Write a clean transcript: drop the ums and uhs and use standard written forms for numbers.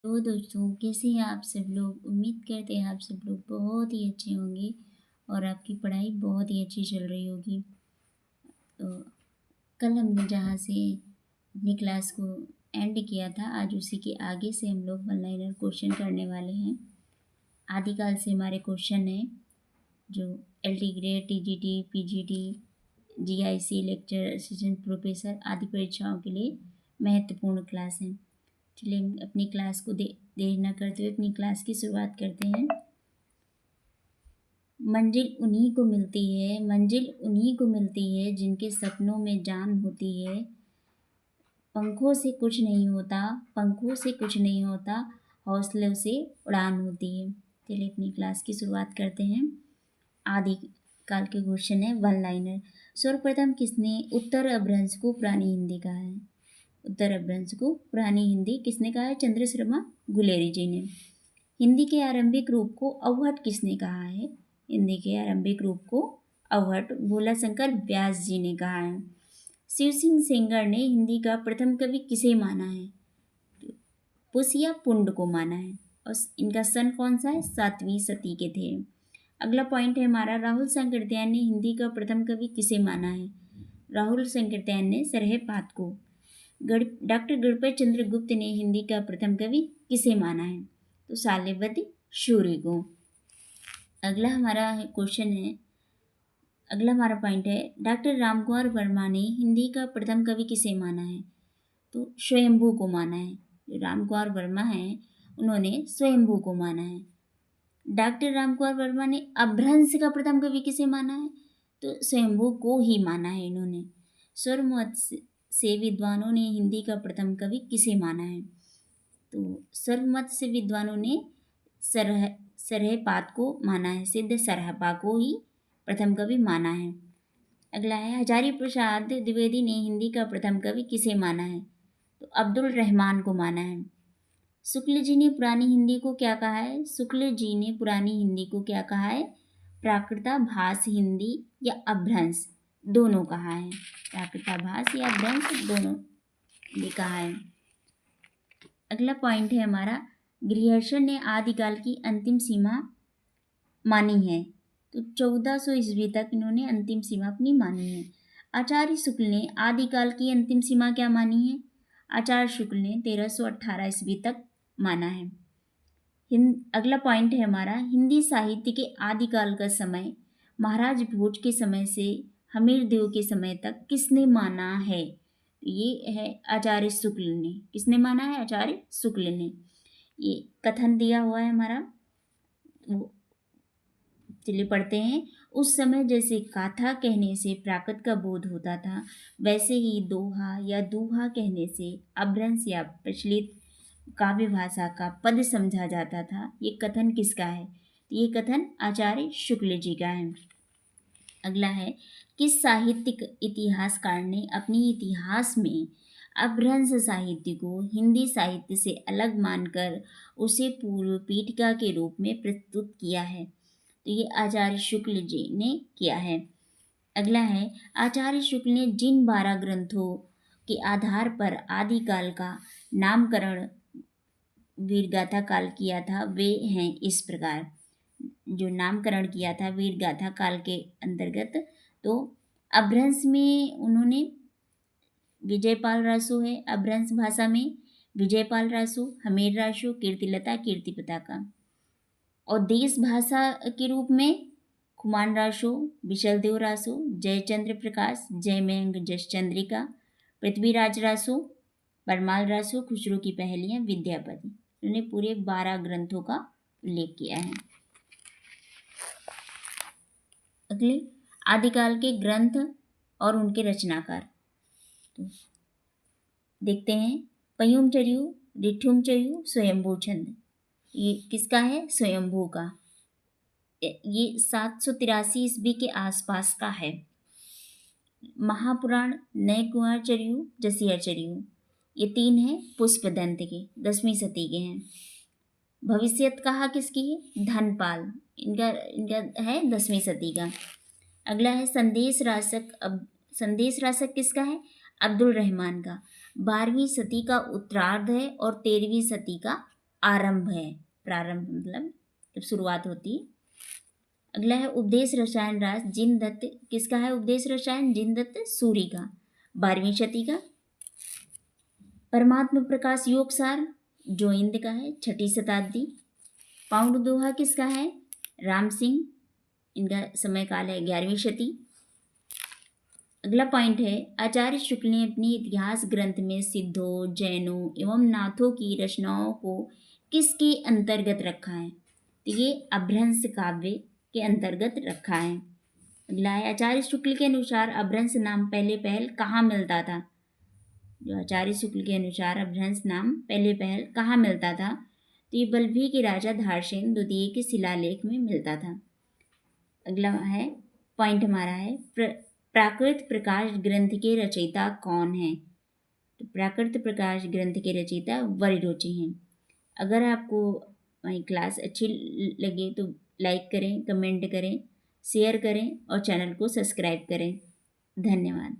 तो दोस्तों, कैसे हैं आप सब लोग? उम्मीद करते हैं आप सब लोग बहुत ही अच्छे होंगे और आपकी पढ़ाई बहुत ही अच्छी चल रही होगी। तो कल हमने जहाँ से अपनी क्लास को एंड किया था, आज उसी के आगे से हम लोग वन लाइनर क्वेश्चन करने वाले हैं। आदिकाल से हमारे क्वेश्चन हैं जो LT grade, TGT, PGT, GIC, lecture assistant professor आदि परीक्षाओं के लिए महत्वपूर्ण क्लास हैं। चलिए हम अपनी क्लास को देर न करते हुए अपनी क्लास की शुरुआत करते हैं। मंजिल उन्हीं को मिलती है जिनके सपनों में जान होती है। पंखों से कुछ नहीं होता, हौसलों से उड़ान होती है। चलिए अपनी क्लास की शुरुआत करते हैं। आदि काल के क्वेश्चन है वन लाइनर। सर्वप्रथम किसने उत्तर अपभ्रंश को पुरानी हिंदी कहा है? उत्तर अपभ्रंश को पुरानी हिंदी किसने कहा है? चंद्र शर्मा गुलेरी जी ने। हिंदी के आरंभिक रूप को अवहट किसने कहा है? हिंदी के आरंभिक रूप को अवहट भोलाशंकर व्यास जी ने कहा है। शिव सिंह सेंगर ने हिंदी का प्रथम कवि किसे माना है? पुसिया पुंड को माना है। और इनका सन कौन सा है? 7वीं सदी के थे। अगला पॉइंट है हमारा, राहुल सांकृत्यायन ने हिंदी का प्रथम कवि किसे माना है? राहुल सांकृत्यायन ने सरहपाद को। डॉक्टर गणपत चंद्र गुप्त ने हिंदी का प्रथम कवि किसे माना है? तो साल्यवती शूरी को। अगला हमारा पॉइंट है, डॉक्टर रामकुमार वर्मा ने हिंदी का प्रथम कवि किसे माना है? तो स्वयंभू को माना है। जो रामकुमार वर्मा हैं उन्होंने स्वयंभू को माना है। डॉक्टर रामकुमार वर्मा ने अपभ्रंश का प्रथम कवि किसे माना है? तो स्वयंभू को ही माना है इन्होंने। सर्वमत से विद्वानों ने हिंदी का प्रथम कवि किसे माना है? तो सर्वमत से विद्वानों ने सरहपाद को माना है। सिद्ध सरहपा को ही प्रथम कवि माना है। अगला है, हजारी प्रसाद द्विवेदी ने हिंदी का प्रथम कवि किसे माना है? तो अब्दुल रहमान को माना है। शुक्ल जी ने पुरानी हिंदी को क्या कहा है? शुक्ल जी ने पुरानी हिंदी को क्या कहा है? प्राकृताभास हिंदी या अपभ्रंश दोनों कहा है। प्राकृताभास या अपभ्रंश दोनों भी कहा है। अगला पॉइंट है हमारा, गृहर्षण ने आदिकाल की अंतिम सीमा मानी है। तो 1400 ईस्वी तक इन्होंने अंतिम सीमा अपनी मानी है। आचार्य शुक्ल ने आदिकाल की अंतिम सीमा क्या मानी है? आचार्य शुक्ल ने 1318 ईस्वी तक माना है। अगला पॉइंट है हमारा, हिंदी साहित्य के आदिकाल का समय महाराज भोज के समय से हमीरदेव के समय तक किसने माना है? ये है आचार्य शुक्ल ने। किसने माना है? आचार्य शुक्ल ने। ये कथन दिया हुआ है हमारा, चलिए पढ़ते हैं। उस समय जैसे गाथा कहने से प्राकृत का बोध होता था, वैसे ही दोहा या दूहा कहने से अपभ्रंश या प्रचलित काव्य भाषा का पद समझा जाता था। ये कथन किसका है? ये कथन आचार्य शुक्ल जी का है। अगला है, किस साहित्यिक इतिहासकार ने अपनी इतिहास में अपभ्रंश साहित्य को हिंदी साहित्य से अलग मानकर उसे पूर्व पीठिका के रूप में प्रस्तुत किया है? तो ये आचार्य शुक्ल जी ने किया है। अगला है, आचार्य शुक्ल ने जिन 12 ग्रंथों के आधार पर आदिकाल का नामकरण वीरगाथा काल किया था, वे हैं इस प्रकार। जो नामकरण किया था वीरगाथा काल के अंतर्गत, तो अपभ्रंश में उन्होंने विजयपाल रासो है। अपभ्रंश भाषा में विजयपाल रासो, हमीर रासो, कीर्तिलता, कीर्ति पताका। और देश भाषा के रूप में खुमान रासो, विशलदेव रासो, जयचंद्र प्रकाश, जयमंग जसचंद्रिका, पृथ्वीराज रासो, परमाल रासो, खुसरो की पहेलियाँ, विद्यापति। उन्होंने पूरे 12 ग्रंथों का उल्लेख किया है। अगले, आदिकाल के ग्रंथ और उनके रचनाकार तो देखते हैं। पयुम चर्यु, रिठुम चर्यु, स्वयंभू छंद। ये किसका है? स्वयंभू का। ये 783 ईस्वी के आसपास का है। महापुराण, नए कुंवर चर्यु, जसिया चर्यु, ये 3 हैं पुष्पदंत के, 10वीं सदी के हैं। भविष्यत कहा किसकी है? धनपाल, इनका है 10वीं सदी का। अगला है संदेश रासक। अब संदेश रासक किसका है? अब्दुल रहमान का, 12वीं सदी का उत्तरार्ध है और 13वीं सदी का आरंभ है, प्रारंभ मतलब जब शुरुआत होती है। अगला है उपदेश रसायन रास, जिन दत्त किसका है उपदेश रसायन? जिन दत्त सूरी का, 12वीं शती का। परमात्म प्रकाश योग सार जोइंद का है, 6ठी शताब्दी। पाउंड दोहा किसका है? राम सिंह, इनका समय काल है 11वीं शती। अगला पॉइंट है आचार्य शुक्ल ने अपनी इतिहास ग्रंथ में सिद्धों, जैनों एवं नाथों की रचनाओं को किसके अंतर्गत रखा है? तो ये अभ्रंश काव्य के अंतर्गत रखा है। अगला है आचार्य शुक्ल के अनुसार अभ्रंश नाम पहले पहल कहाँ मिलता था? जो आचार्य शुक्ल के अनुसार अभ्रंश नाम पहले पहल कहाँ मिलता था? तो ये बल्भी के राजा धारसेन द्वितीय के शिलालेख में मिलता था। अगला है पॉइंट हमारा है प्राकृत प्रकाश ग्रंथ के रचयिता कौन है? तो प्राकृत प्रकाश ग्रंथ के रचयिता वरिरुचि हैं। अगर आपको हमारी क्लास अच्छी लगे तो लाइक करें, कमेंट करें, शेयर करें और चैनल को सब्सक्राइब करें। धन्यवाद।